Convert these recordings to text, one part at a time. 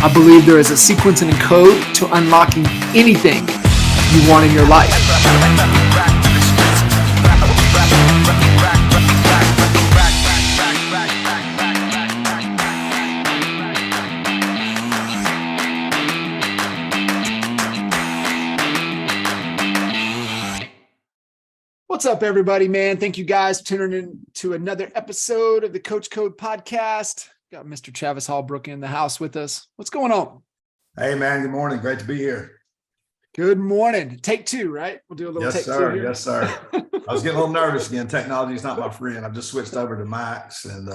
I believe there is a sequence and a code to unlocking anything you want in your life. What's up, everybody, man? Thank you guys for tuning in to another episode of the Coach Code podcast. Got Mr. Travis Halbrook in the house with us. What's going on? Hey, man. Good morning. Great to be here. Good morning. Take two, right? We'll do a little take two here. Yes, sir. I was getting a little nervous again. Technology is not my friend. I've just switched over to Macs, and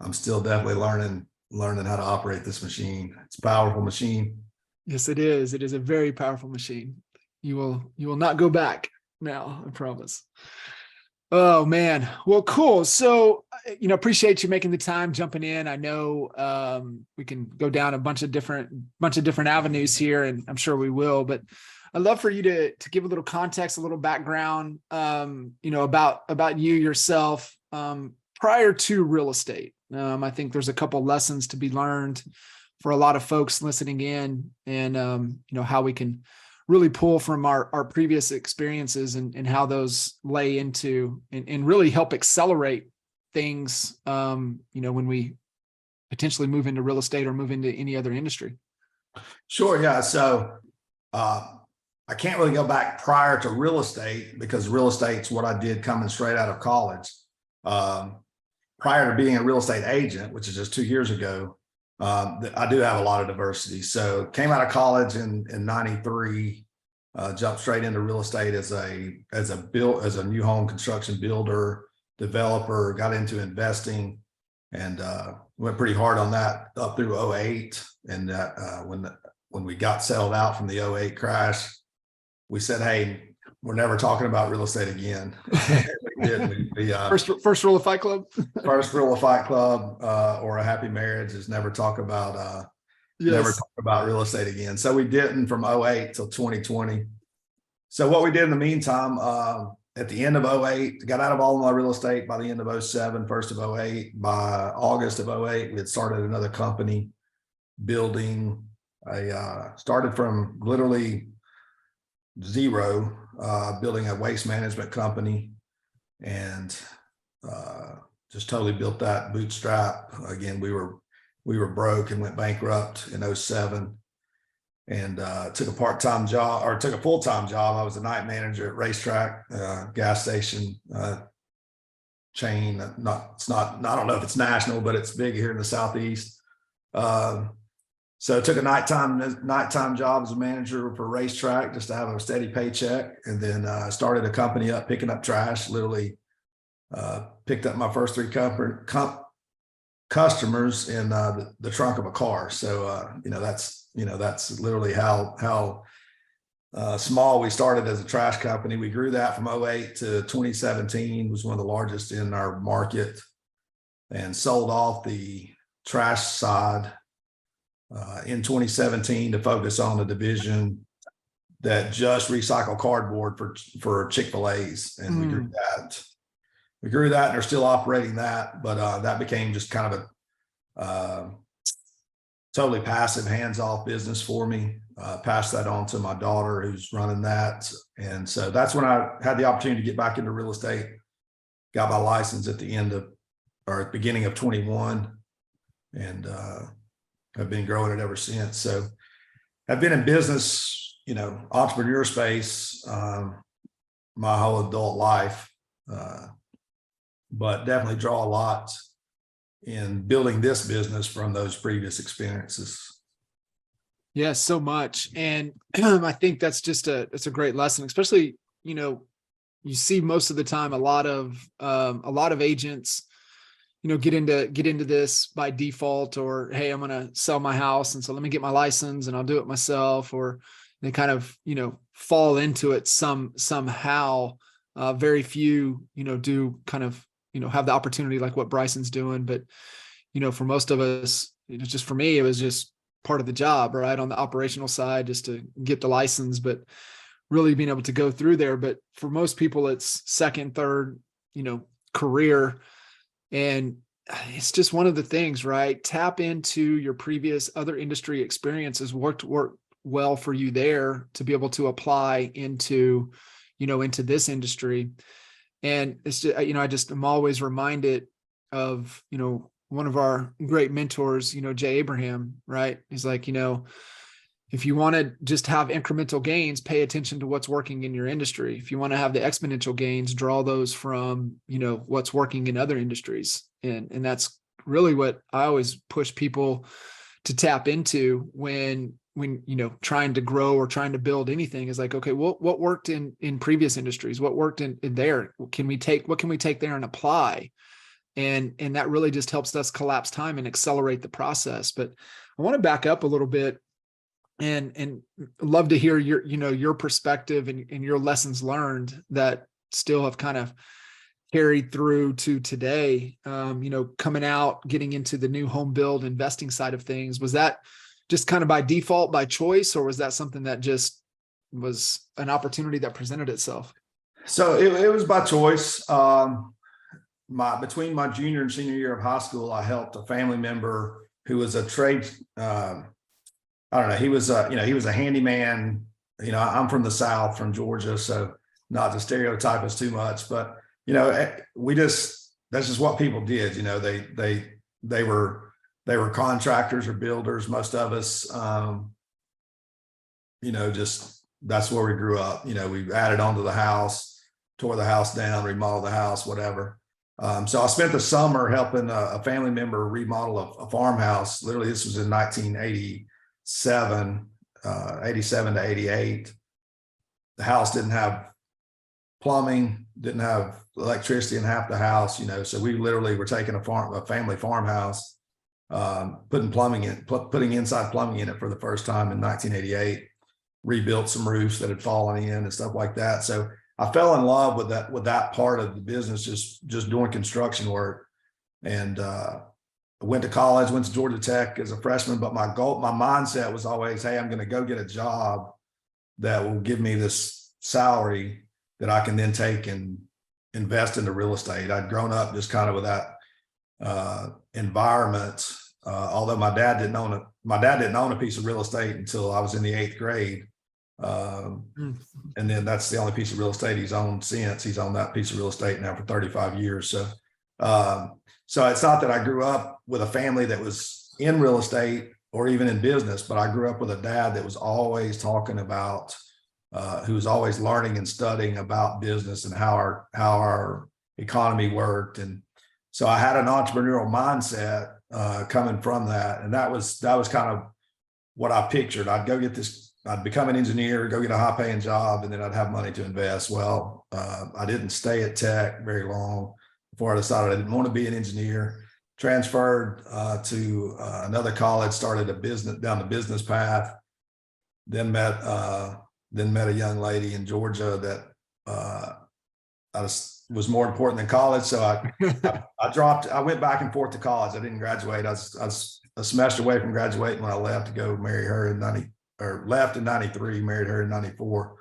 I'm still definitely learning how to operate this machine. It's a powerful machine. Yes, it is. It is a very powerful machine. You will not go back now, I promise. Oh man. Well, cool. So, appreciate you making the time, jumping in. I know we can go down a bunch of different avenues here, and I'm sure we will, but I'd love for you to give a little context, a little background, about you yourself, prior to real estate. I think there's a couple lessons to be learned for a lot of folks listening in, and how we can really pull from our previous experiences and how those lay into and really help accelerate things, when we potentially move into real estate or move into any other industry. Sure. Yeah. So I can't really go back prior to real estate because real estate's what I did coming straight out of college. Prior to being a real estate agent, which is just 2 years ago, I do have a lot of diversity. So came out of college in 93, jumped straight into real estate as a new home construction builder, developer, got into investing, and went pretty hard on that up through 08. And when we got settled out from the 08 crash, we said, hey, we're never talking about real estate again. We did. First rule of Fight Club. First rule of Fight Club, or a happy marriage, is never talk about never talk about real estate again. So we didn't from 08 till 2020. So what we did in the meantime, at the end of 08, got out of all of my real estate by the end of 07, first of 08. By August of 08, we had started another company building. I started from literally zero, building a waste management company, and just totally built that bootstrap. Again, we were broke and went bankrupt in 07, and took a part-time job, or took a full-time job. I was a night manager at Racetrack, gas station chain. I don't know if it's national, but it's big here in the Southeast. So I took a nighttime job as a manager for Racetrack just to have a steady paycheck, and then started a company up picking up trash. Literally picked up my first 3 customers in the trunk of a car. So that's literally how small we started as a trash company. We grew that from 08 to 2017, was one of the largest in our market, and sold off the trash side in 2017 to focus on the division that just recycle cardboard for Chick-fil-A's, and we grew that. We grew that, and are still operating that, but that became just kind of a totally passive, hands-off business for me. Passed that on to my daughter, who's running that, and so that's when I had the opportunity to get back into real estate. Got my license at the beginning of 21, and I've been growing it ever since. So I've been in business, entrepreneur space, my whole adult life, but definitely draw a lot in building this business from those previous experiences. Yeah, so much. And I think that's just it's a great lesson, especially, you see most of the time, a lot of agents, get into this by default, or, hey, I'm going to sell my house, and so let me get my license and I'll do it myself, or they kind of, fall into it somehow. Very few, do kind of, have the opportunity like what Bryson's doing. But, for most of us, just for me, it was just part of the job, right? On the operational side, just to get the license, but really being able to go through there. But for most people, it's second, third, career. And it's just one of the things, right? Tap into your previous other industry experiences, worked well for you there to be able to apply into, into this industry. And it's just, I'm always reminded of, one of our great mentors, Jay Abraham, right? He's like, if you want to just have incremental gains, pay attention to what's working in your industry. If you want to have the exponential gains, draw those from, what's working in other industries. And that's really what I always push people to tap into when trying to grow or trying to build anything, is like, okay, what worked in previous industries? What worked in there? What can we take there and apply? And that really just helps us collapse time and accelerate the process. But I want to back up a little bit and love to hear your perspective and your lessons learned that still have kind of carried through to today. Coming out, getting into the new home build investing side of things. Was that just kind of by default, by choice, or was that something that just was an opportunity that presented itself? So it was by choice. Between my junior and senior year of high school, I helped a family member who was a trade. I don't know. He was a handyman. I'm from the South, from Georgia, so not to stereotype us too much, but that's just what people did. They were contractors or builders. Most of us, just that's where we grew up. We added onto the house, tore the house down, remodeled the house, whatever. So I spent the summer helping a family member remodel a farmhouse. Literally, this was in 1987, 87 to 88. The house didn't have plumbing, didn't have electricity in half the house, so we literally were taking a family farmhouse, putting inside plumbing in it for the first time in 1988, rebuilt some roofs that had fallen in and stuff like that. So I fell in love with that part of the business, just doing construction work. And went to college, went to Georgia Tech as a freshman, but my mindset was always, hey, I'm going to go get a job that will give me this salary that I can then take and invest into real estate. I'd grown up just kind of with that environment. Although my dad didn't own a piece of real estate until I was in the 8th grade. And then that's the only piece of real estate he's owned since. He's owned that piece of real estate now for 35 years. So it's not that I grew up with a family that was in real estate or even in business, but I grew up with a dad that was always talking about, who was always learning and studying about business and how our economy worked. And so I had an entrepreneurial mindset coming from that. And that was kind of what I pictured. I'd become an engineer, go get a high paying job, and then I'd have money to invest. Well, I didn't stay at Tech very long before I decided I didn't want to be an engineer. Transferred to another college, started a business down the business path, then met a young lady in Georgia that was more important than college. So I went back and forth to college. I didn't graduate. I was a semester away from graduating when I left to go marry her left in 93, married her in 94.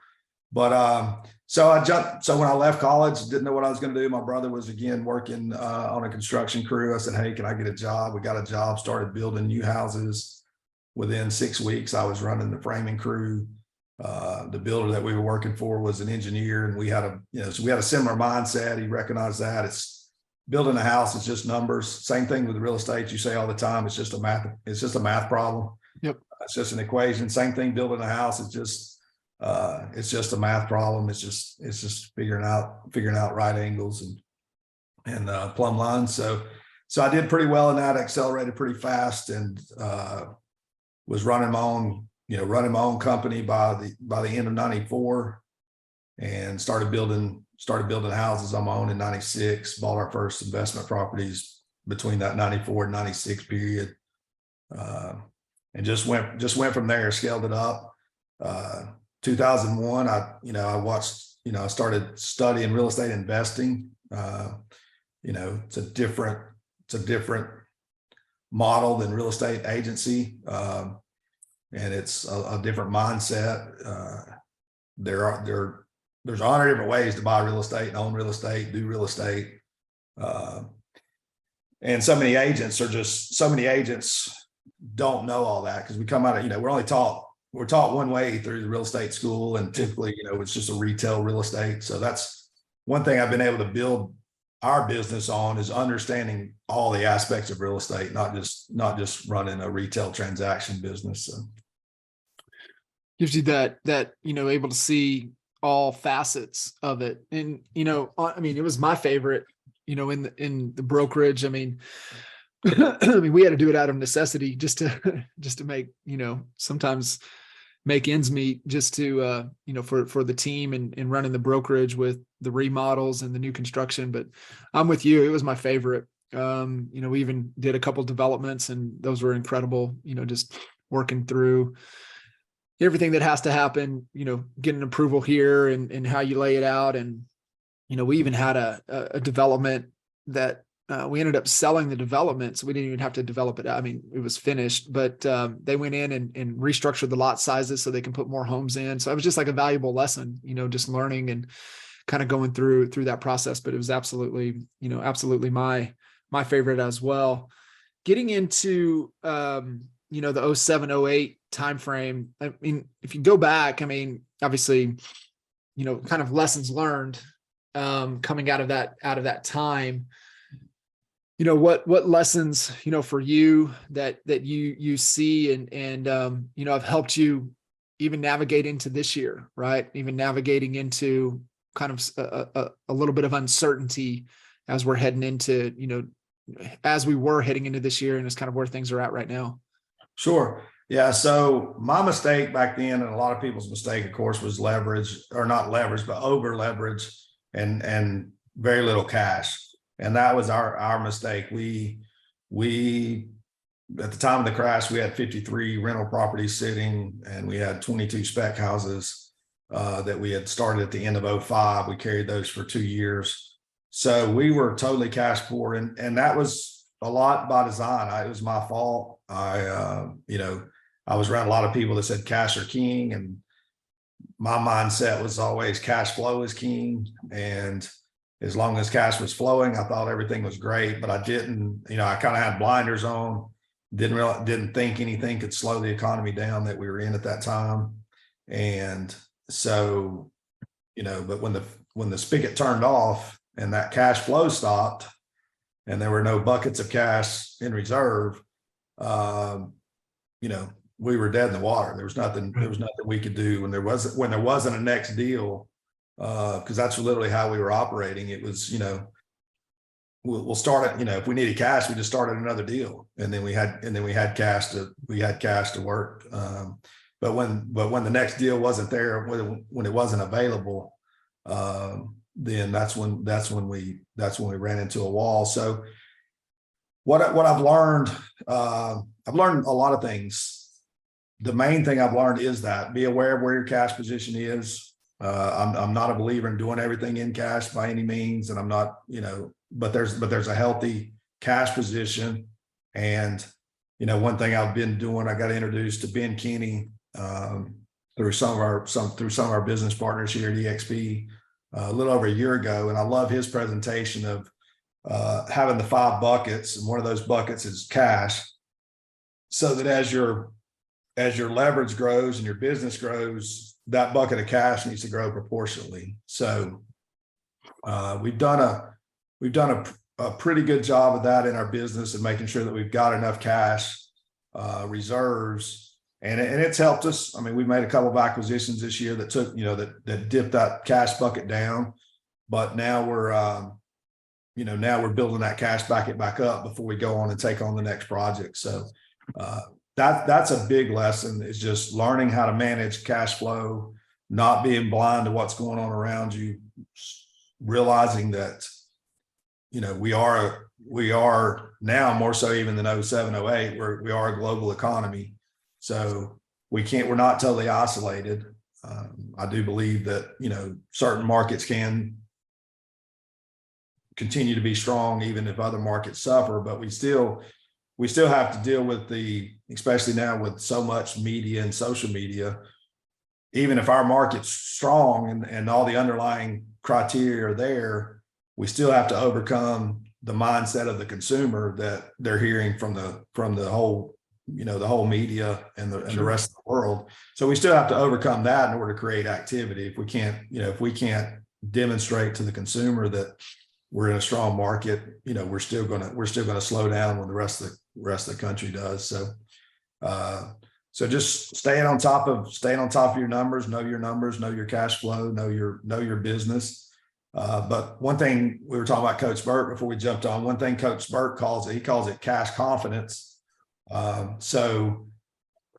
But so when I left college, didn't know what I was going to do. My brother was again working on a construction crew. I said, hey, can I get a job? We got a job, started building new houses. Within 6 weeks, I was running the framing crew. The builder that we were working for was an engineer, and we had a similar mindset. He recognized that it's building a house, it's just numbers. Same thing with real estate. You say all the time, it's just a math problem. Yep. It's just an equation. Same thing, building a house. It's just a math problem. It's just figuring out right angles and plumb lines. So I did pretty well in that, accelerated pretty fast, and was running my own company by the end of 94, and started building houses on my own in 96, bought our first investment properties between that 94 and 96 period. And just went from there, scaled it up. 2001, I started studying real estate investing. It's a different model than real estate agency. And it's a different mindset. There's 100 different ways to buy real estate and own real estate, do real estate. And so many agents don't know all that, because we come out of, we're taught one way through the real estate school, and typically, it's just a retail real estate. So that's one thing I've been able to build our business on, is understanding all the aspects of real estate, not just running a retail transaction business. So gives you that able to see all facets of it. And I mean, it was my favorite, in the brokerage. I mean, we had to do it out of necessity, just to make, sometimes make ends meet, just to for the team and running the brokerage with the remodels and the new construction. But I'm with you, it was my favorite. We even did a couple developments, and those were incredible, just working through everything that has to happen, getting approval here and how you lay it out. And we even had a development that we ended up selling the development, so we didn't even have to develop it. I mean, it was finished, but they went in and restructured the lot sizes so they can put more homes in. So it was just like a valuable lesson, just learning and kind of going through that process. But it was absolutely my favorite as well. Getting into the 07, 08 timeframe. I mean, if you go back, I mean, obviously, kind of lessons learned coming out of that time. What lessons, for you that you see and have helped you even navigate into this year, right? Even navigating into kind of a little bit of uncertainty as we're heading into, as we were heading into this year, and it's kind of where things are at right now. Sure. Yeah. So my mistake back then, and a lot of people's mistake, of course, was leverage, or not leverage, but over leverage and very little cash. And that was our mistake. We at the time of the crash, we had 53 rental properties sitting, and we had 22 spec houses that we had started at the end of 05. We carried those for 2 years. So we were totally cash poor, and that was a lot by design. It was my fault. I was around a lot of people that said cash are king, and my mindset was always cash flow is king. And as long as cash was flowing, I thought everything was great, but I didn't, I kind of had blinders on, didn't think anything could slow the economy down that we were in at that time. And so, but when the spigot turned off and that cash flow stopped, and there were no buckets of cash in reserve, we were dead in the water. There was nothing we could do when there wasn't a next deal, because that's literally how we were operating. It was, we'll start it, if we needed cash, we just started another deal, and then we had cash to work. But when the next deal wasn't there, when it wasn't available, then that's when we ran into a wall. So what I've learned a lot of things. The main thing I've learned is that be aware of where your cash position is. I'm not a believer in doing everything in cash by any means, and I'm not, but there's a healthy cash position. And one thing I've been doing, I got introduced to Ben Kinney through some of our business partners here at EXP a little over a year ago, and I love his presentation of having the 5 buckets, and one of those buckets is cash. So that as your leverage grows and your business grows, that bucket of cash needs to grow proportionally. So we've done a pretty good job of that in our business, and making sure that we've got enough cash reserves, and it's helped us. I mean, we've made a couple of acquisitions this year that took, that dipped that cash bucket down, but now we're building that cash bucket back up before we go on and take on the next project. So that's a big lesson, is just learning how to manage cash flow, not being blind to what's going on around you, realizing that, we are now more so even than 07, 08, we are a global economy. So we're not totally isolated. I do believe that, certain markets can continue to be strong even if other markets suffer, but we still have to deal with especially now with so much media and social media. Even if our market's strong and all the underlying criteria are there, we still have to overcome the mindset of the consumer that they're hearing from the whole, the whole media and the rest of the world. So we still have to overcome that in order to create activity. If we can't demonstrate to the consumer that we're in a strong market, we're still gonna slow down when the rest of the country does. So just staying on top of your numbers, know your cash flow, know your business. But one thing we were talking about Coach Burt before we jumped on, one thing Coach Burt he calls it cash confidence. So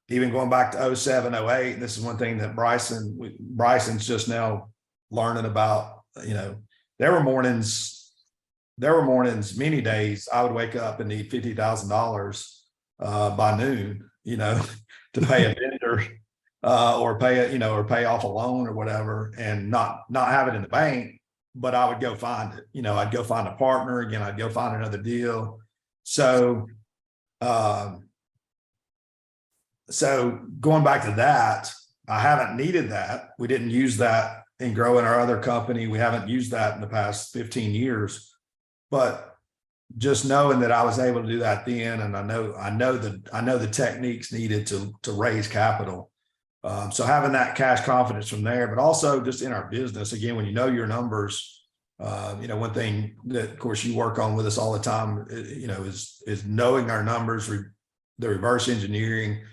even going back to 07, 08, this is one thing that Bryson's just now learning about. There were mornings, many days I would wake up and need $50,000 by noon, to pay a vendor or pay off a loan or whatever, and not have it in the bank. But I would go find it. I'd go find a partner again. I'd go find another deal. So going back to that, I haven't needed that. We didn't use that in growing our other company. We haven't used that in the past 15 years, but just knowing that I was able to do that then, and I know the techniques needed to raise capital. So having that cash confidence from there, but also just in our business, again, when you know your numbers, one thing that of course you work on with us all the time, is knowing our numbers, the reverse engineering,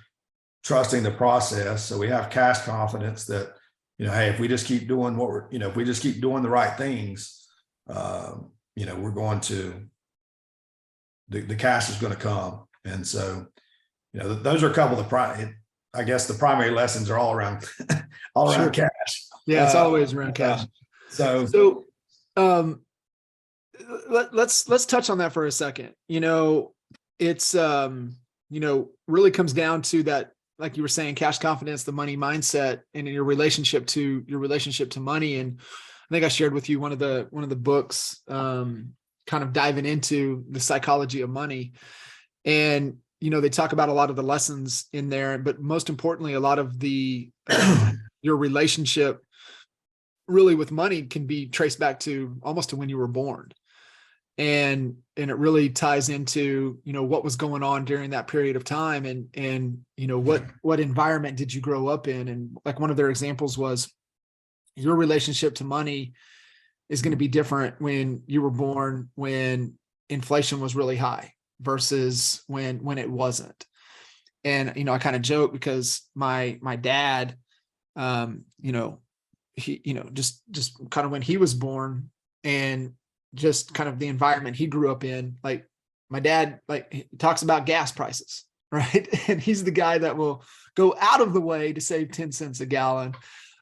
trusting the process. So we have cash confidence that, hey, if we just keep doing if we just keep doing the right things, we're going to, the cash is going to come. And so, those are a couple of I guess the primary lessons are all around cash. Yeah, it's always around cash. So let's touch on that for a second. It's really comes down to that, like you were saying, cash confidence, the money mindset, and in your relationship to money. And I think I shared with you one of the books, kind of diving into the psychology of money. And they talk about a lot of the lessons in there, but most importantly, a lot of the your relationship really with money can be traced back to almost to when you were born. And it really ties into, what was going on during that period of time, and what environment did you grow up in? And like one of their examples was your relationship to money is going to be different when you were born, when inflation was really high versus when it wasn't. And, I kind of joke because my dad, he, just kind of when he was born and just kind of the environment he grew up in, like my dad, like he talks about gas prices, right? And he's the guy that will go out of the way to save 10 cents a gallon.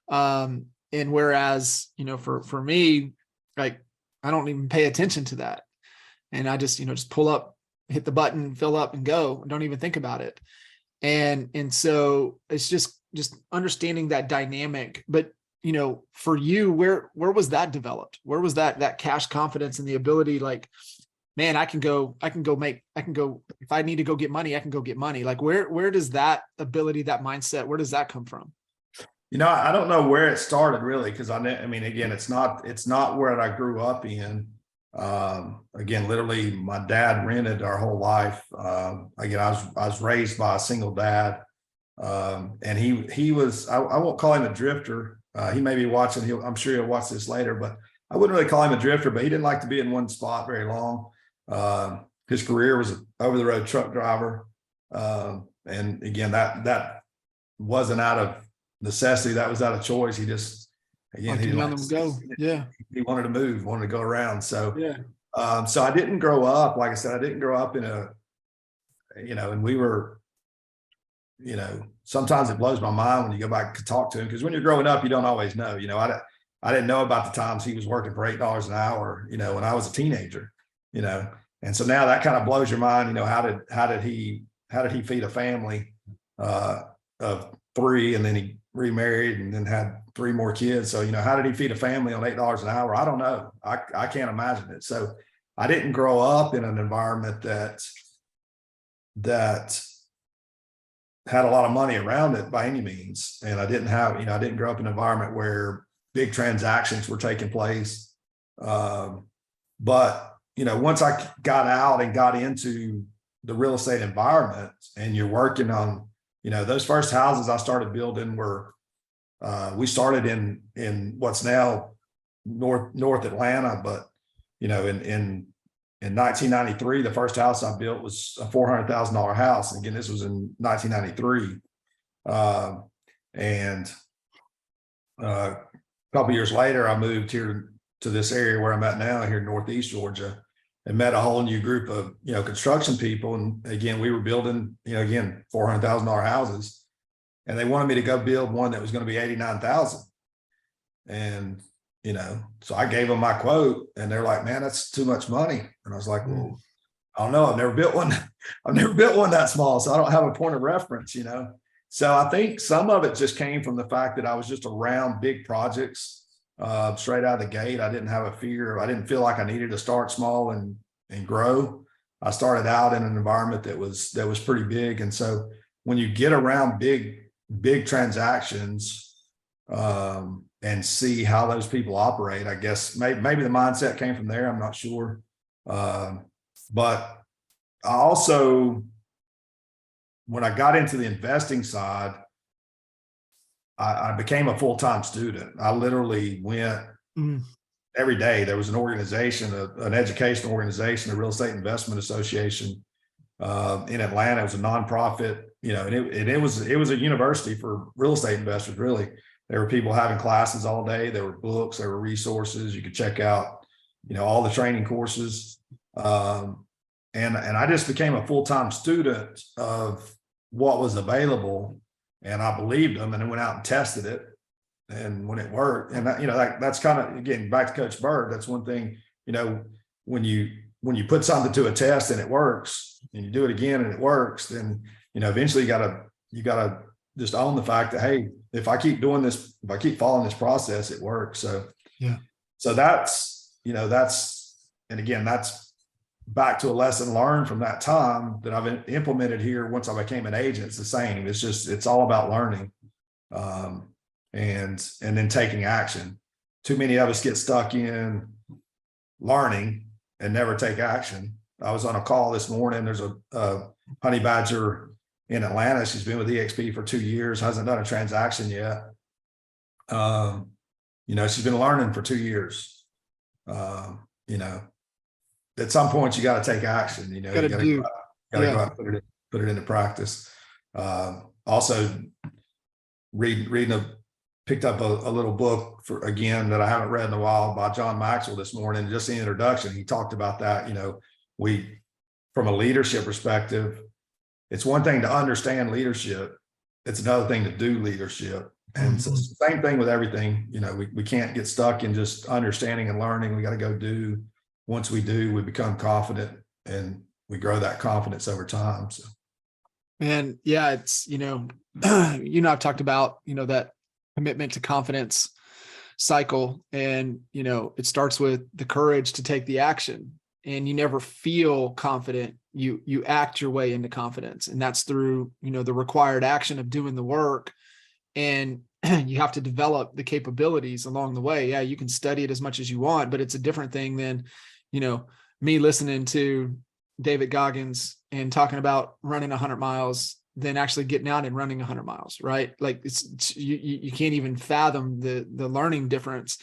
And whereas, for me, like, I don't even pay attention to that. And I just pull up, hit the button, fill up and go. Don't even think about it. And so it's just understanding that dynamic. But, for you, where was that developed? Where was that cash confidence and the ability, like, man, I can go, if I need to go get money, I can go get money. Like, where does that ability, that mindset, where does that come from? I don't know where it started really. Cause again, it's not where I grew up in. Again, literally my dad rented our whole life. Again, I was raised by a single dad. And he was, I won't call him a drifter. He may be watching, I'm sure he'll watch this later, but I wouldn't really call him a drifter, but he didn't like to be in one spot very long. His career was an over the road truck driver. And again, that wasn't out of necessity. That was out of choice. He just, again, he didn't let them go. Yeah. He wanted to move, wanted to go around. So, yeah. So I didn't grow up, like I said, I didn't grow up in a, and we were, sometimes it blows my mind when you go back to talk to him, because when you're growing up, you don't always know. I didn't know about the times he was working for $8 an hour, when I was a teenager, and so now that kind of blows your mind. How did he feed a family of 3, and then he remarried and then had 3 more kids. So, how did he feed a family on $8 an hour? I don't know. I can't imagine it. So I didn't grow up in an environment that had a lot of money around it by any means. And I didn't have, I didn't grow up in an environment where big transactions were taking place. But, once I got out and got into the real estate environment, and you're working on, those first houses I started building were, we started in what's now North Atlanta, but in 1993, the first house I built was a $400,000 house. And again, this was in 1993. And a couple years later, I moved here to this area where I'm at now, here in Northeast Georgia, and met a whole new group of, construction people. And again, we were building, again, $400,000 houses, and they wanted me to go build one that was going to be 89,000. And, so I gave them my quote, and they're like, man, that's too much money. And I was like, well, I don't know. I've never built one. I've never built one that small. So I don't have a point of reference, So I think some of it just came from the fact that I was just around big projects straight out of the gate. I didn't have a fear. I didn't feel like I needed to start small and grow. I started out in an environment that was pretty big. And so when you get around big transactions, and see how those people operate, I guess maybe the mindset came from there. I'm not sure. But I also, when I got into the investing side, I became a full-time student. I literally went every day. There was an organization, an educational organization, the Real Estate Investment Association in Atlanta. It was a nonprofit, and it was a university for real estate investors, really. There were people having classes all day. There were books, there were resources. You could check out, all the training courses. And I just became a full-time student of what was available, and I believed them, and then went out and tested it. And when it worked, and that's kind of, again, back to Coach Bird, that's one thing, when you put something to a test and it works, and you do it again and it works, then, eventually you gotta just own the fact that, hey, if I keep doing this, if I keep following this process, it works. So, yeah. So that's, and again, that's back to a lesson learned from that time that I've implemented here. Once I became an agent, it's the same. It's all about learning, and then taking action. Too many of us get stuck in learning and never take action. I was on a call this morning. There's a honey badger in Atlanta. She's been with EXP for 2 years, hasn't done a transaction yet. She's been learning for 2 years. At some point you got to take action. You got to go out and put it into practice. Also picked up a little book that I haven't read in a while, by John Maxwell this morning. Just the introduction, he talked about that. From a leadership perspective, it's one thing to understand leadership. It's another thing to do leadership. And so it's the same thing with everything. We can't get stuck in just understanding and learning. We got to go do. Once we do, we become confident, and we grow that confidence over time. So, and yeah, it's, I've talked about, that commitment to confidence cycle, and, it starts with the courage to take the action, and you never feel confident. You act your way into confidence, and that's through, the required action of doing the work. And you have to develop the capabilities along the way. Yeah, you can study it as much as you want, but it's a different thing than, me listening to David Goggins and talking about running 100 miles than actually getting out and running 100 miles, right? Like you can't even fathom the learning difference.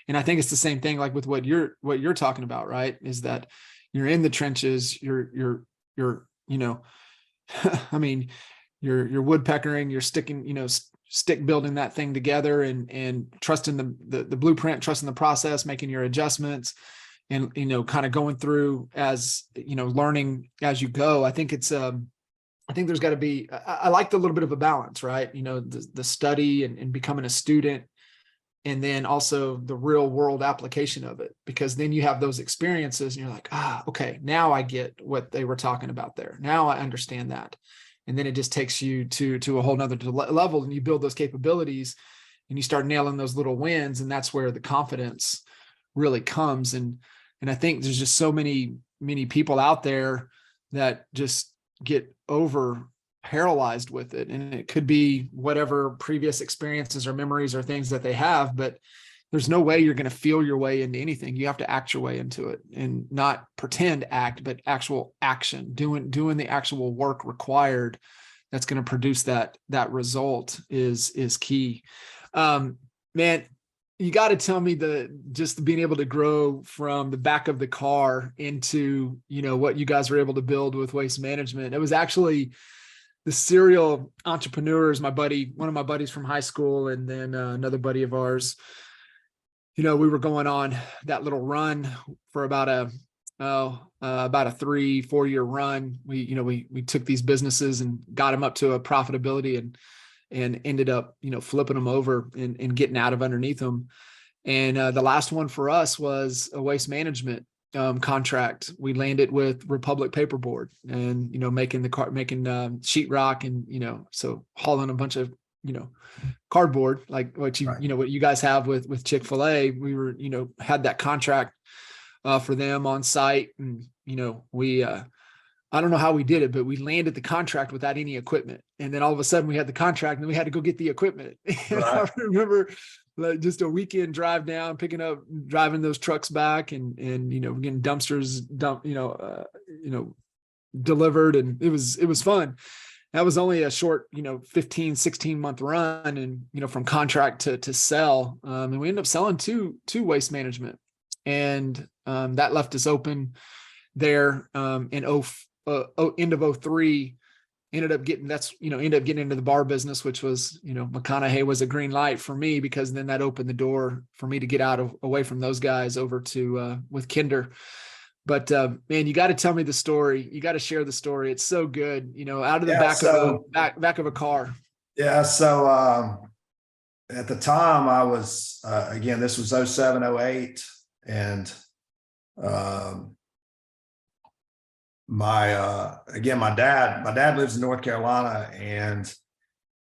And I think it's the same thing, like with what you're talking about, right? Is that you're in the trenches, you're I mean, you're woodpeckering, you're sticking, stick building that thing together, and trusting the blueprint, trusting the process, making your adjustments, and, kind of going through as, learning as you go. I think there's got to be, I like the little bit of a balance, right? The study and becoming a student, and then also the real world application of it, because then you have those experiences and you're like, okay, now I get what they were talking about there. Now I understand that. And then it just takes you to a whole nother level, and you build those capabilities, and you start nailing those little wins. And that's where the confidence really comes. And I think there's just so many people out there that just get over paralyzed with it. And it could be whatever previous experiences or memories or things that they have, but there's no way you're going to feel your way into anything. You have to act your way into it, and not pretend act, but actual action, doing the actual work required that's going to produce that result is key. Man, you got to tell me just being able to grow from the back of the car into, what you guys were able to build with waste management. It was actually the serial entrepreneurs, one of my buddies from high school, and then another buddy of ours. We were going on that little run for about a 3-4 year run. We took these businesses and got them up to a profitability and ended up, flipping them over and getting out of underneath them. And the last one for us was a waste management contract. We landed with Republic Paperboard, and making sheetrock, and so hauling a bunch of cardboard, like what what you guys have with Chick-fil-A. We were had that contract for them on site, and we I don't know how we did it, but we landed the contract without any equipment, and then all of a sudden we had the contract, and we had to go get the equipment. And I remember just a weekend drive down, driving those trucks back, and getting dumpsters delivered, and it was fun. That was only a short 15-16 month run, and from contract to sell, and we ended up selling to Waste Management, and that left us open there in end of 03. Ended up getting into the bar business, which was, McConaughey was a green light for me, because then that opened the door for me to get away from those guys over to with Kinder. But man, you got to tell me the story. You got to share the story. It's so good, out of the back of a car. Yeah. So at the time I was, again, this was 07, 08. And my dad lives in North Carolina, and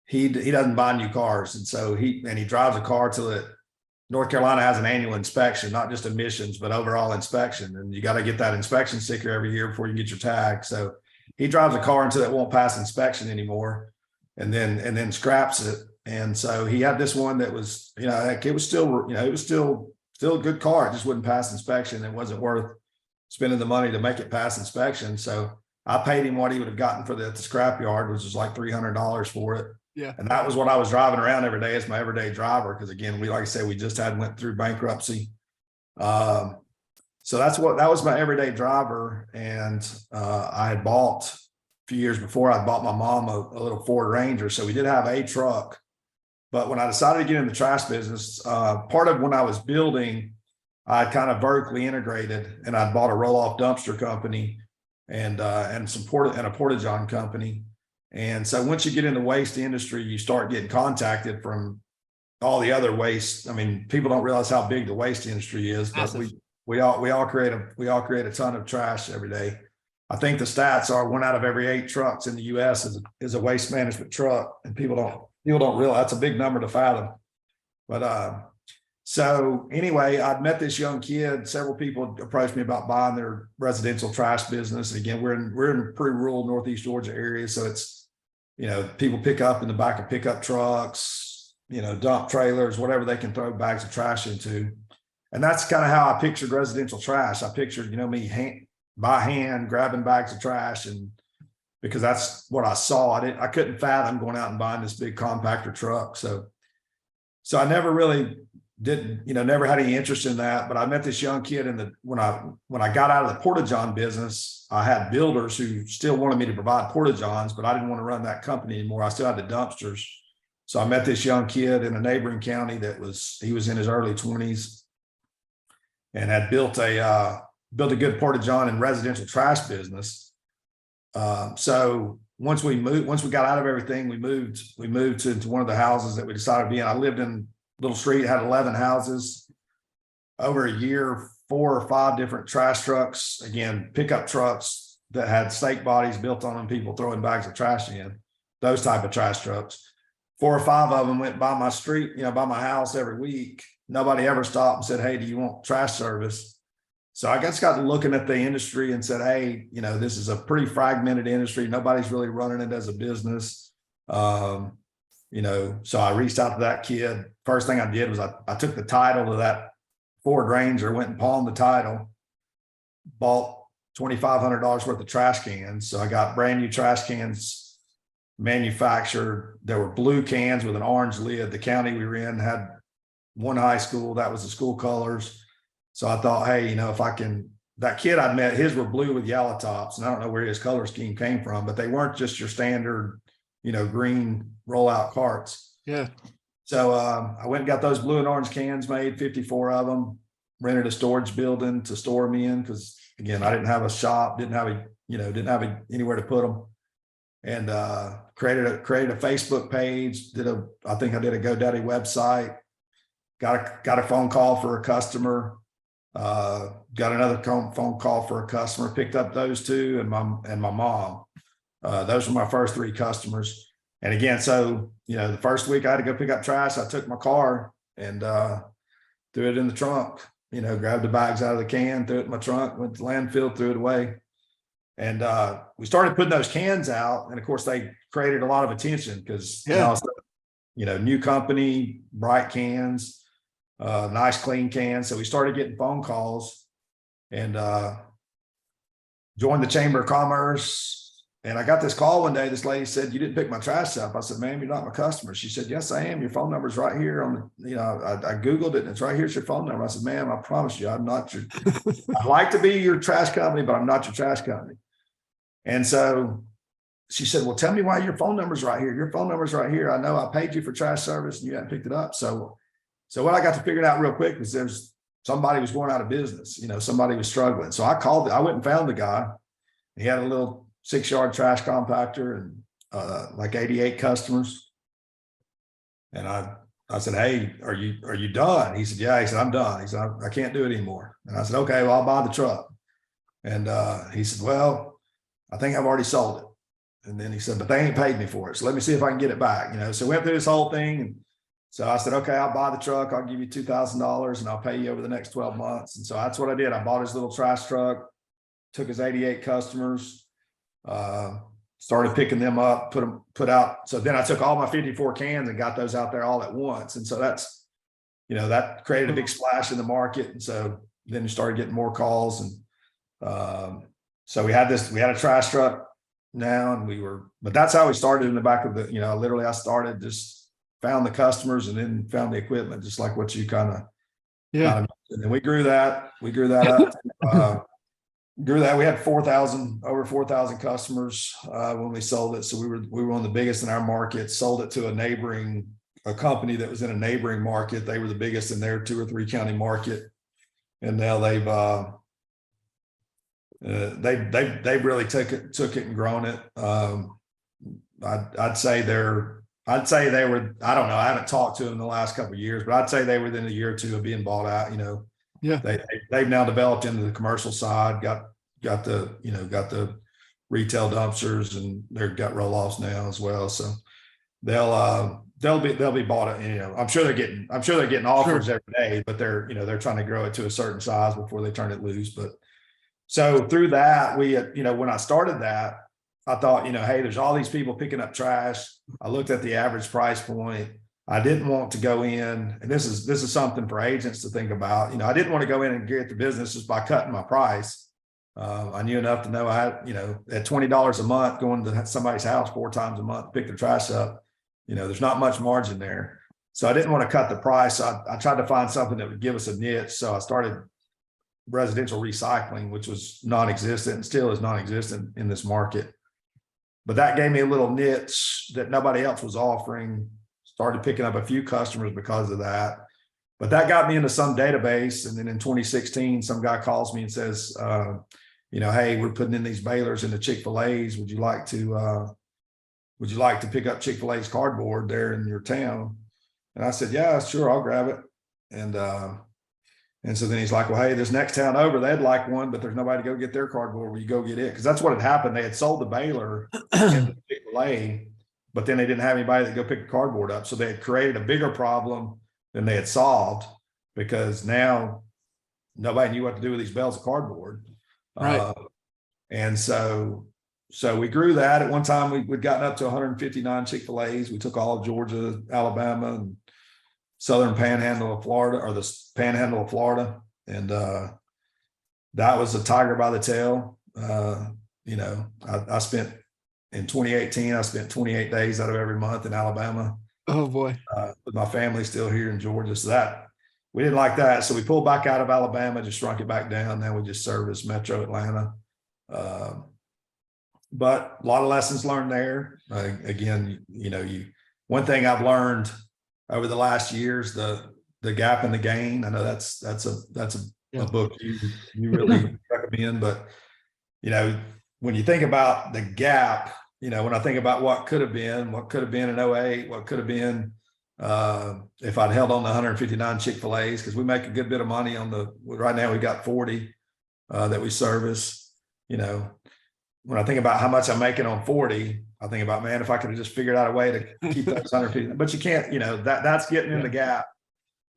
he doesn't buy new cars. And so he drives a car till North Carolina has an annual inspection, not just emissions, but overall inspection. And you got to get that inspection sticker every year before you get your tag. So he drives a car until it won't pass inspection anymore, and then scraps it. And so he had this one that was, it was still a good car. It just wouldn't pass inspection. It wasn't worth spending the money to make it pass inspection. So I paid him what he would have gotten for the scrapyard, which was like $300 for it. Yeah. And that was what I was driving around every day as my everyday driver. Because again, like I said, we just went through bankruptcy. So that was my everyday driver. And I had bought a few years before, I bought my mom a little Ford Ranger. So we did have a truck. But when I decided to get in the trash business, part of when I was building, I kind of vertically integrated, and I bought a roll-off dumpster company and a porta-john company. And so once you get in the waste industry, you start getting contacted from all the other waste. I mean, people don't realize how big the waste industry is, but we all create a ton of trash every day. I think the stats are 1 out of every 8 trucks in the US is a waste management truck, and people don't realize that's a big number to fathom. But so anyway, I'd met this young kid. Several people approached me about buying their residential trash business. Again, we're in pretty rural Northeast Georgia area. So it's, people pick up in the back of pickup trucks, dump trailers, whatever they can throw bags of trash into. And that's kind of how I pictured residential trash. I pictured, me by hand grabbing bags of trash, and because that's what I saw. I couldn't fathom going out and buying this big compactor truck. So I never really never had any interest in that. But I met this young kid when I got out of the porta-john business. I had builders who still wanted me to provide porta-johns, but I didn't want to run that company anymore. I still had the dumpsters. So I met this young kid in a neighboring county he was in his early 20s and had built a good porta-john and residential trash business. So once we got out of everything, we moved into one of the houses that we decided to be in. I lived in little street, had 11 houses. Over a year, 4 or 5 different trash trucks, again, pickup trucks that had steak bodies built on them, people throwing bags of trash in, those type of trash trucks. 4 or 5 of them went by my street, by my house every week. Nobody ever stopped and said, "Hey, do you want trash service?" So I just got looking at the industry and said, "Hey, this is a pretty fragmented industry. Nobody's really running it as a business." So I reached out to that kid. First thing I did was I took the title to that Ford Ranger, went and pawned the title, bought $2,500 worth of trash cans. So I got brand new trash cans manufactured. There were blue cans with an orange lid. The county we were in had one high school, that was the school colors. So I thought, hey, if I can, that kid I'd met, his were blue with yellow tops. And I don't know where his color scheme came from, but they weren't just your standard, green rollout carts. Yeah. So I went and got those blue and orange cans made, 54 of them, rented a storage building to store them in. Cause again, I didn't have a shop, didn't have anywhere to put them. And created a Facebook page, I think I did a GoDaddy website, got a phone call for a customer, got another phone call for a customer, picked up those two and my mom. Those were my first 3 customers. And again, so, the first week I had to go pick up trash. I took my car and threw it in the trunk, grabbed the bags out of the can, threw it in my trunk, went to landfill, threw it away. And we started putting those cans out. And of course, they created a lot of attention because, new company, bright cans, nice, clean cans. So we started getting phone calls and joined the Chamber of Commerce. And I got this call one day. This lady said, "You didn't pick my trash up." I said, "Ma'am, you're not my customer." She said, "Yes, I am. Your phone number's right here on the, I Googled it and it's right here. It's your phone number." I said, "Ma'am, I promise you, I'm not your, I'd like to be your trash company, but I'm not your trash company." And so she said, "Well, tell me why your phone number's right here. Your phone number's right here. I know I paid you for trash service and you haven't picked it up." So what I got to figure it out real quick was somebody was going out of business. Somebody was struggling. So I went and found the guy. He had a little 6-yard trash compactor and like 88 customers. And I said, "Hey, are you done?" He said, "Yeah." He said, "I'm done." He said, I can't do it anymore." And I said, "Okay, well, I'll buy the truck." And he said, "Well, I think I've already sold it." And then he said, "But they ain't paid me for it. So let me see if I can get it back." So we went through this whole thing. And so I said, "Okay, I'll buy the truck. I'll give you $2,000 and I'll pay you over the next 12 months. And so that's what I did. I bought his little trash truck, took his 88 customers, started picking them up, put out. So then I took all my 54 cans and got those out there all at once. And so that's, that created a big splash in the market. And so then we started getting more calls. And so we had a trash truck now and but that's how we started in the back of the, literally I started, just found the customers and then found the equipment, just like what you kind of, and then we grew that up. Grew that. We had over 4,000 customers when we sold it. So we were one of the biggest in our market. Sold it to a company that was in a neighboring market. They were the biggest in their 2 or 3 county market, and now they've really took it and grown it. I'd say they were. I don't know. I haven't talked to them in the last couple of years, but I'd say they were within a year or 2 of being bought out. Yeah. They've now developed into the commercial side, got the retail dumpsters, and they've got roll-offs now as well. So they'll be bought. I'm sure they're getting offers every day, but they're trying to grow it to a certain size before they turn it loose. But so through that, when I started that, I thought, hey, there's all these people picking up trash. I looked at the average price point. I didn't want to go in, and this is something for agents to think about. I didn't want to go in and get the business just by cutting my price. I knew enough to know I had, at $20 a month going to somebody's house 4 times a month to pick their trash up, there's not much margin there. So I didn't want to cut the price. I tried to find something that would give us a niche. So I started residential recycling, which was non-existent and still is non-existent in this market. But that gave me a little niche that nobody else was offering. Started picking up a few customers because of that, but that got me into some database. And then in 2016, some guy calls me and says, "Hey, we're putting in these balers into Chick-fil-A's. Would you like to pick up Chick-fil-A's cardboard there in your town?" And I said, "Yeah, sure, I'll grab it." And so then he's like, "Well, hey, this next town over, they'd like one, but there's nobody to go get their cardboard. Will you go get it?" Because that's what had happened. They had sold the baler in Chick-fil-A, but then they didn't have anybody to go pick the cardboard up. So they had created a bigger problem than they had solved, because now nobody knew what to do with these bales of cardboard. Right. And so so we grew that. At one time, we'd gotten up to 159 Chick-fil-A's. We took all of Georgia, Alabama, and southern panhandle of Florida, or the panhandle of Florida. And that was a tiger by the tail. I spent, in 2018, I spent 28 days out of every month in Alabama. Oh boy. With my family still here in Georgia. So that, we didn't like that. So we pulled back out of Alabama, just shrunk it back down. Now we just service Metro Atlanta. But a lot of lessons learned there. Again, one thing I've learned over the last years, the gap and the gain. I know that's a book you really recommend, but when you think about the gap, when I think about what could have been in 08, what could have been if I'd held on to 159 Chick-fil-A's, because we make a good bit of money right now we've got 40 that we service. When I think about how much I'm making on 40, I think about, man, if I could have just figured out a way to keep those 150, but you can't, that's getting in the gap.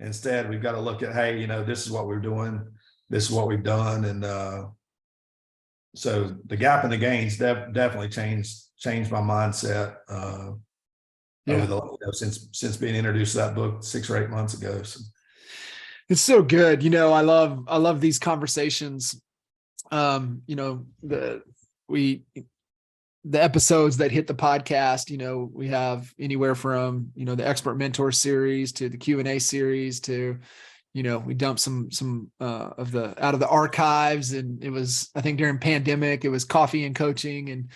Instead, we've got to look at, hey, this is what we're doing. This is what we've done. And so the gap and the gains definitely changed my mindset since being introduced to that book 6 or 8 months ago. So. It's so good. I love these conversations. The episodes that hit the podcast, we have anywhere from, the expert mentor series to the Q&A series to, we dumped some out of the archives, and it was, I think during pandemic, it was coffee and coaching. And,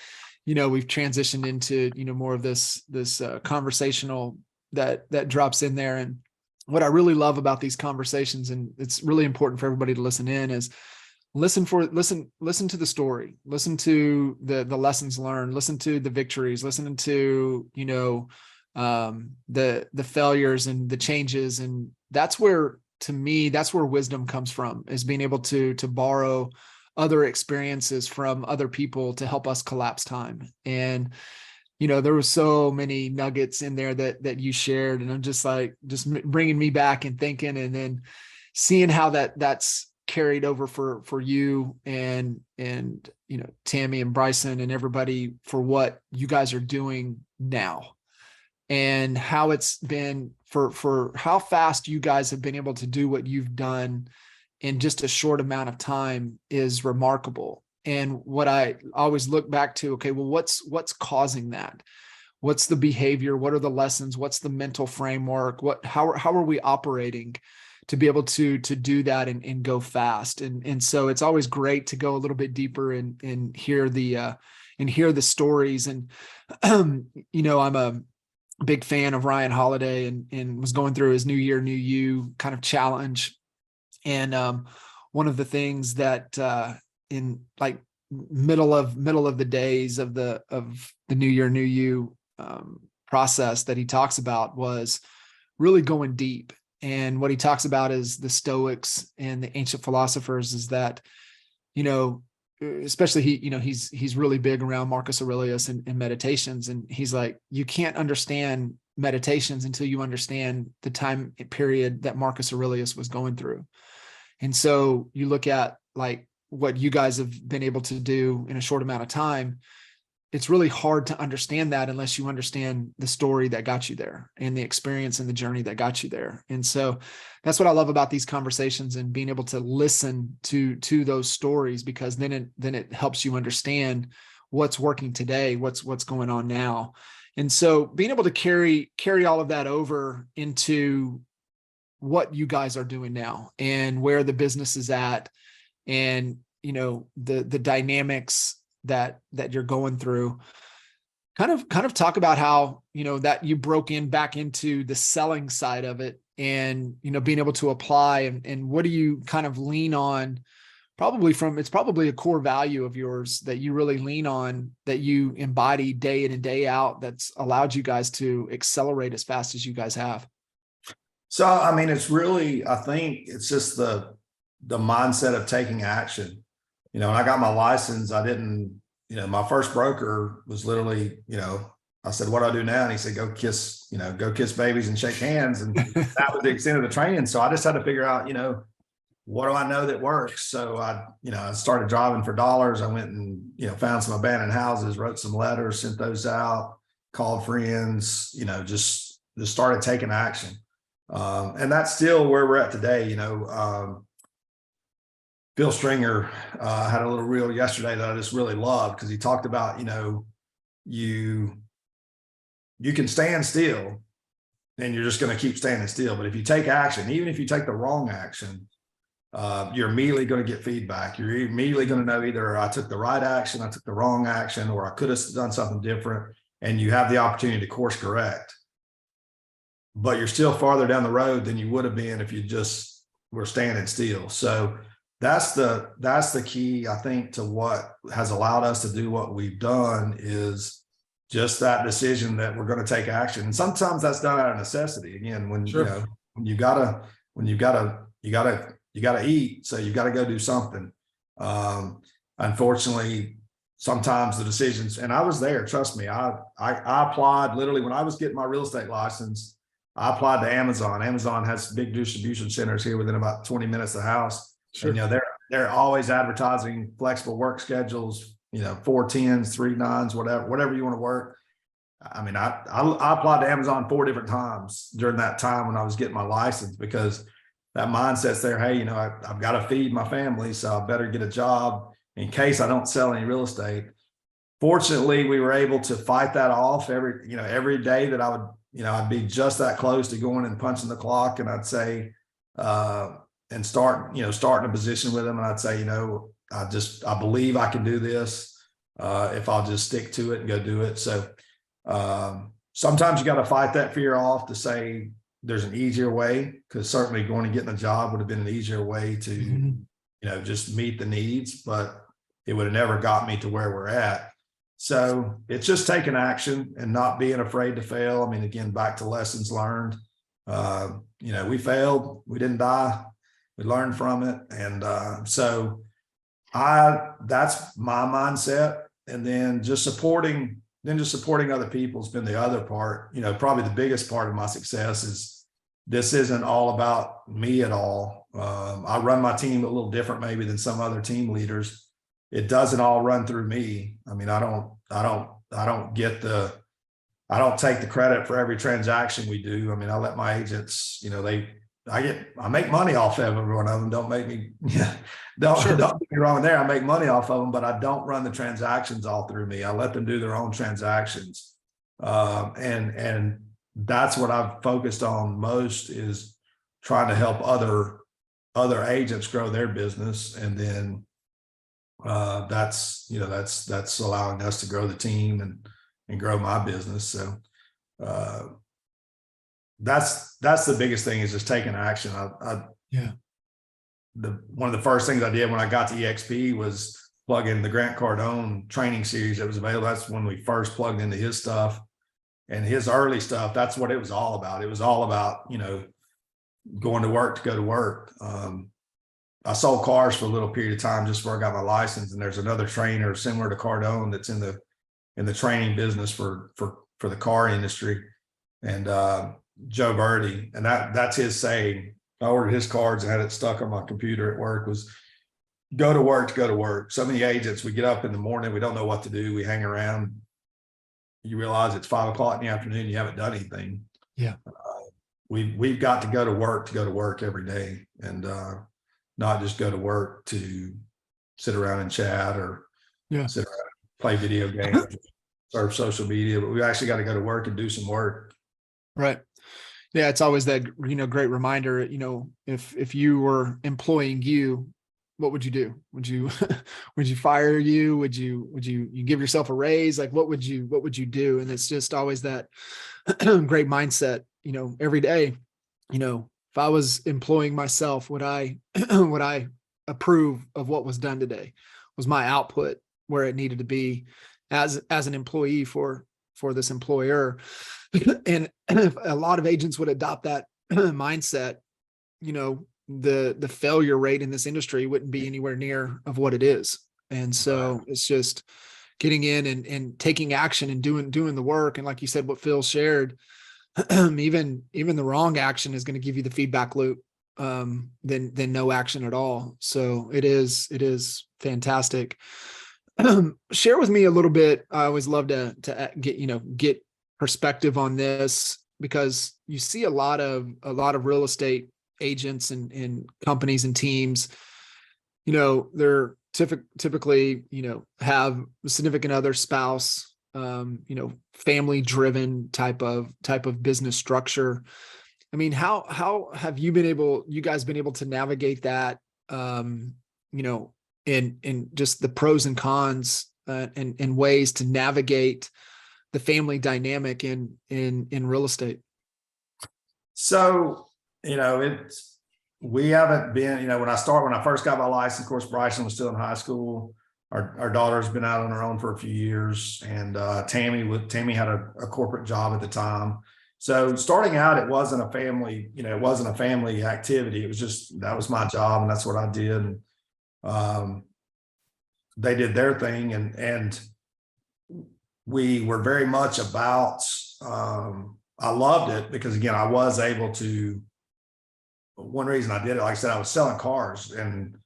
we've transitioned into, more of this conversational that drops in there. And what I really love about these conversations, and it's really important for everybody to listen in, is listen to the story, listen to the lessons learned, listen to the victories, listen to, the failures and the changes. And that's where, to me, that's where wisdom comes from, is being able to borrow other experiences from other people to help us collapse time. And, there were so many nuggets in there that you shared, and I'm just bringing me back and thinking, and then seeing how that's carried over for you and Tammy and Bryson and everybody for what you guys are doing now, and how it's been for how fast you guys have been able to do what you've done in just a short amount of time is remarkable. And what I always look back to, okay, well, what's causing that? What's the behavior? What are the lessons? What's the mental framework? How are we operating to be able to do that and go fast? And so it's always great to go a little bit deeper and hear the stories. And I'm a big fan of Ryan Holiday, and was going through his New Year, New You kind of challenge. And one of the things that in like middle of the days of the New Year, New You process that he talks about was really going deep. And what he talks about is the Stoics and the ancient philosophers, is that, especially he's really big around Marcus Aurelius and meditations. And he's like, you can't understand meditations until you understand the time period that Marcus Aurelius was going through. And so you look at like what you guys have been able to do in a short amount of time. It's really hard to understand that unless you understand the story that got you there and the experience and the journey that got you there. And so that's what I love about these conversations, and being able to listen to those stories, because then it helps you understand what's working today, what's going on now. And so being able to carry all of that over into what you guys are doing now and where the business is at, and the dynamics that you're going through, kind of talk about how that you broke back into the selling side of it, and being able to apply, and what do you kind of lean on, it's probably a core value of yours that you really lean on, that you embody day in and day out, that's allowed you guys to accelerate as fast as you guys have. So I mean, it's really, I think it's just the mindset of taking action. When I got my license, I didn't, my first broker was literally, I said, what do I do now? And he said, go kiss babies and shake hands. And that was the extent of the training. So I just had to figure out, what do I know that works? So I started driving for dollars. I went and, found some abandoned houses, wrote some letters, sent those out, called friends, just started taking action. And that's still where we're at today. Phil Stringer had a little reel yesterday that I just really loved, because he talked about, you can stand still and you're just going to keep standing still. But if you take action, even if you take the wrong action, you're immediately going to get feedback. You're immediately going to know either I took the right action, I took the wrong action, or I could have done something different. And you have the opportunity to course correct. But you're still farther down the road than you would have been if you just were standing still. So that's the key, I think, to what has allowed us to do what we've done, is just that decision that we're going to take action. And sometimes that's done out of necessity. Again, when Sure. you gotta eat, so you got to go do something. Unfortunately, sometimes the decisions, and I was there, trust me, I applied literally when I was getting my real estate license. I applied to Amazon. Amazon has big distribution centers here within about 20 minutes of the house. Sure. And, they're always advertising flexible work schedules, 4-10s, 3-9s, whatever you want to work. I mean, I applied to Amazon 4 different times during that time when I was getting my license, because that mindset's there. Hey, I've got to feed my family, so I better get a job in case I don't sell any real estate. Fortunately, we were able to fight that off every day that I would, I'd be just that close to going and punching the clock, and I'd say, and start in a position with them. And I'd say, I believe I can do this, if I'll just stick to it and go do it. So, sometimes you got to fight that fear off to say there's an easier way, because certainly going and getting a job would have been an easier way to, just meet the needs, but it would have never got me to where we're at. So it's just taking action and not being afraid to fail. I mean, again, back to lessons learned. We failed, we didn't die, we learned from it. And so that's my mindset. And then just supporting other people has been the other part. Probably the biggest part of my success is this isn't all about me at all. I run my team a little different maybe than some other team leaders. It doesn't all run through me. I mean, I don't take the credit for every transaction we do. I mean, I let my agents, I make money off of every one of them. Don't make me, don't get me wrong there. I make money off of them, but I don't run the transactions all through me. I let them do their own transactions. And that's what I've focused on most, is trying to help other agents grow their business. And then that's allowing us to grow the team and grow my business. So that's the biggest thing, is just taking action. One of the first things I did when I got to EXP was plug in the Grant Cardone training series that was available. That's when we first plugged into his stuff, and his early stuff. That's what it was all about. It was all about, going to work to go to work. I sold cars for a little period of time just before I got my license. And there's another trainer similar to Cardone that's in the training business for the car industry. And Joe Verdi, and that's his saying. I ordered his cards and had it stuck on my computer at work, was go to work to go to work. So many agents, we get up in the morning, we don't know what to do. We hang around. You realize it's 5 o'clock in the afternoon, you haven't done anything. Yeah. We've got to go to work every day, and not just go to work to sit around and chat or sit around and play video games, surf social media, but we actually got to go to work and do some work. Right. Yeah. It's always that, great reminder, if you were employing you, what would you do? Would you fire you? Would you give yourself a raise? Like, what would you do? And it's just always that great mindset, every day, if I was employing myself, would I approve of what was done today? Was my output where it needed to be as an employee for this employer? And if a lot of agents would adopt that mindset, the failure rate in this industry wouldn't be anywhere near of what it is. And so it's just getting in and taking action and doing the work. And like you said, what Phil shared, even the wrong action is going to give you the feedback loop. than no action at all. So it is fantastic. Share with me a little bit. I always love to get perspective on this, because you see a lot of real estate agents and companies and teams. They're typically have a significant other, spouse, family driven type of business structure. I mean, how have you guys been able to navigate that, in just the pros and cons, and ways to navigate the family dynamic in real estate? So, we haven't been, when I first got my license, of course, Bryson was still in high school. Our daughter's been out on her own for a few years, and Tammy had a corporate job at the time. So starting out, it wasn't a family, it wasn't a family activity. It was just, that was my job and that's what I did. And they did their thing, and we were very much about, I loved it because, again, I was able to, one reason I did it, like I said, I was selling cars, and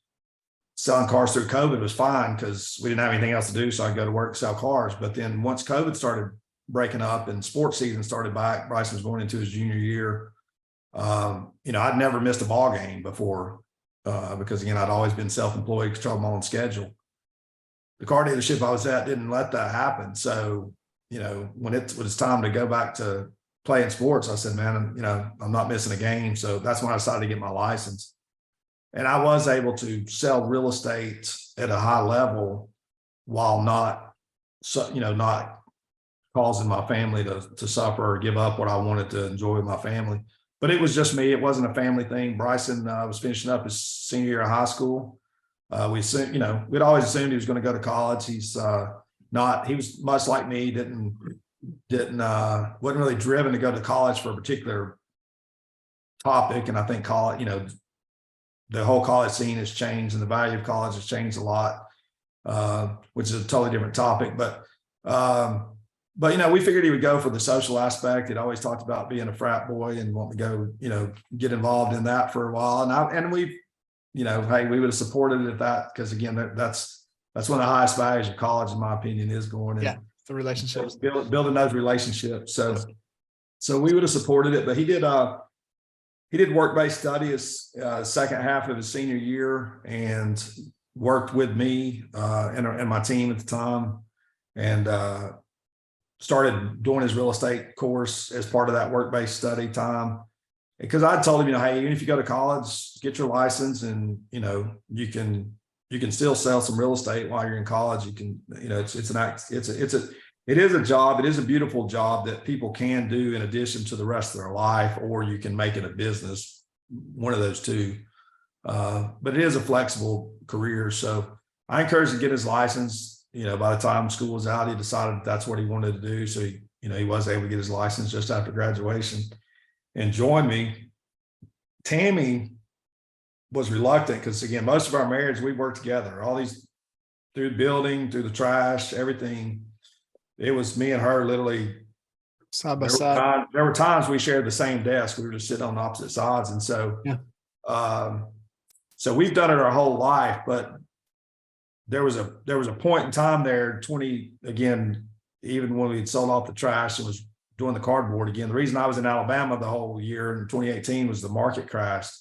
selling cars through COVID was fine because we didn't have anything else to do. So I'd go to work, sell cars. But then once COVID started breaking up and sports season started back, Bryson was going into his junior year. I'd never missed a ball game before, because, again, I'd always been self-employed, control my own schedule. The car dealership I was at didn't let that happen. So, when it's time to go back to playing sports, I said, man, I'm not missing a game. So that's when I decided to get my license. And I was able to sell real estate at a high level while not causing my family to suffer or give up what I wanted to enjoy with my family. But it was just me. It wasn't a family thing. Bryson was finishing up his senior year of high school. We'd always assumed he was going to go to college. He's not. He was much like me. Wasn't really driven to go to college for a particular topic. And I think college, the whole college scene has changed, and the value of college has changed a lot, which is a totally different topic. But we figured he would go for the social aspect. He'd always talked about being a frat boy and wanting to go, get involved in that for a while. And we, hey, we would have supported it at that, because, again, that's one of the highest values of college, in my opinion, is going and the relationships, building those relationships. So we would have supported it, but he did work-based study his second half of his senior year, and worked with me and my team at the time, and started doing his real estate course as part of that work-based study time. Because I told him, hey, even if you go to college, get your license, and you can still sell some real estate while you're in college. You can, it is a job. It is a beautiful job that people can do in addition to the rest of their life, or you can make it a business, one of those two. But it is a flexible career. So I encouraged him to get his license. By the time school was out, he decided that's what he wanted to do. So he was able to get his license just after graduation and joined me. Tammy was reluctant because, again, most of our marriage, we worked together, all these, through building, through the trash, everything. It was me and her literally side by side. There were times we shared the same desk. We were just sitting on opposite sides. And so, so we've done it our whole life, but there was a point in time there, even when we had sold off the trash and was doing the cardboard again. The reason I was in Alabama the whole year in 2018 was the market crashed.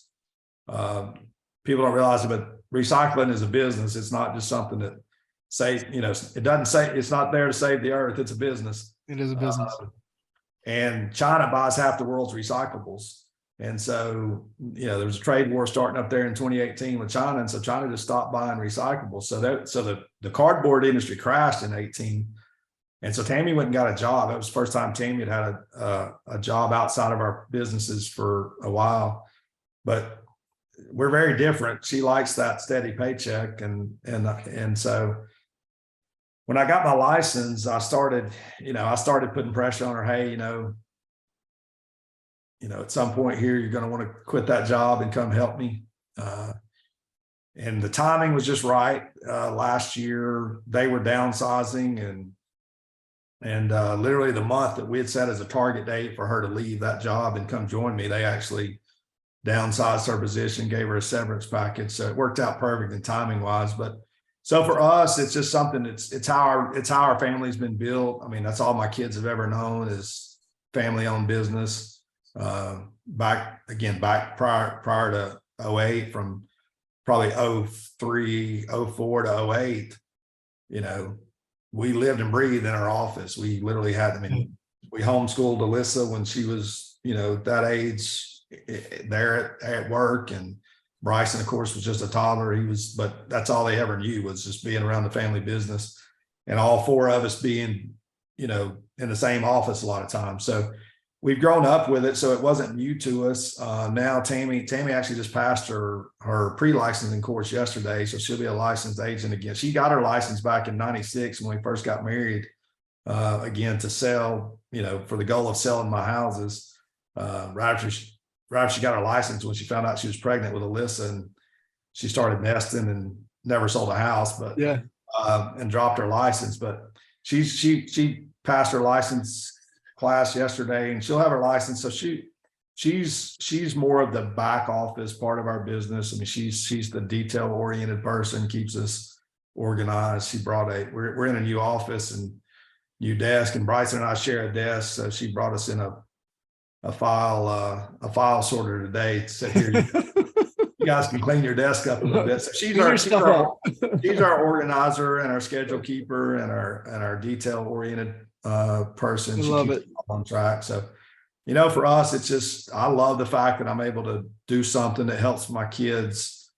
People don't realize it, but recycling is a business. It's not just something that it's not there to save the earth. It's a business. It is a business. And China buys half the world's recyclables. And so, there was a trade war starting up there in 2018 with China. And so China just stopped buying recyclables. So the cardboard industry crashed in 18. And so Tammy went and got a job. That was the first time Tammy had a job outside of our businesses for a while. But we're very different. She likes that steady paycheck. And so when I got my license, I started putting pressure on her. Hey, at some point here, you're going to want to quit that job and come help me. And the timing was just right. Last year, they were downsizing, and literally the month that we had set as a target date for her to leave that job and come join me, they actually downsized her position, gave her a severance package. So it worked out perfect and timing wise. But so for us, it's just something it's how our family's been built. I mean, that's all my kids have ever known is family owned business. Back prior to 08, from probably 03, 04 to 08, you know, we lived and breathed in our office. We literally had, I mean, we homeschooled Alyssa when she was, you know, that age there at work. And Bryson, of course, was just a toddler. But that's all they ever knew was just being around the family business, and all four of us being, you know, in the same office a lot of times. So we've grown up with it. So it wasn't new to us. Now Tammy actually just passed her pre-licensing course yesterday. So she'll be a licensed agent again. She got her license back in '96 when we first got married, again, to sell, you know, for the goal of selling my houses. Right after she got her license, when she found out she was pregnant with Alyssa, and she started nesting and never sold a house, but and dropped her license. But she passed her license class yesterday, and she'll have her license. So she's more of the back office part of our business. I mean, she's the detail oriented person, keeps us organized. She brought we're in a new office and new desk, and Bryson and I share a desk. So she brought us in a file sorter today. So here you guys can clean your desk up a little bit. So she's our organizer and our schedule keeper and our detail oriented person. She keeps it on track. So, you know, for us, it's just, I love the fact that I'm able to do something that helps my kids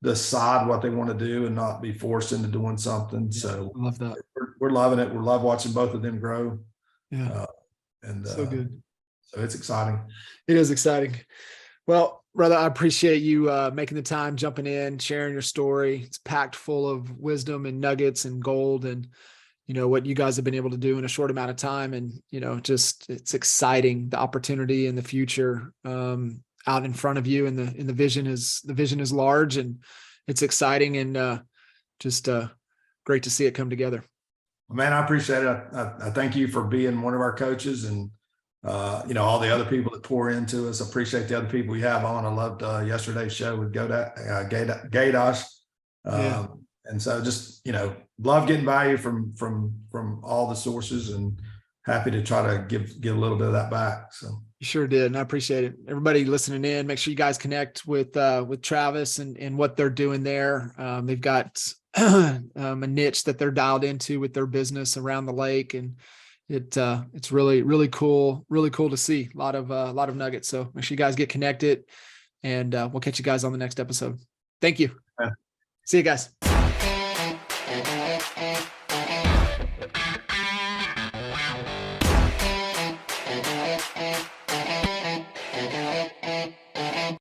decide what they want to do and not be forced into doing something. So I love that. We're loving it. We love watching both of them grow. Yeah. So good. So it's exciting. It is exciting. Well, brother, I appreciate you making the time, jumping in, sharing your story. It's packed full of wisdom and nuggets and gold, and, you know, what you guys have been able to do in a short amount of time. And, you know, just, it's exciting, the opportunity and the future out in front of you. And the vision is large, and it's exciting, and just great to see it come together. Man, I appreciate it. I thank you for being one of our coaches, and you know, all the other people that pour into us. I appreciate the other people we have on. I loved yesterday's show with Gaydash. And so just, you know, love getting value from all the sources, and happy to try to give a little bit of that back. So you sure did. And I appreciate it. Everybody listening in, make sure you guys connect with Travis and what they're doing there. They've got a niche that they're dialed into with their business around the lake, and it's really cool to see a lot of nuggets. So make sure you guys get connected, and we'll catch you guys on the next episode. Thank you. See you guys.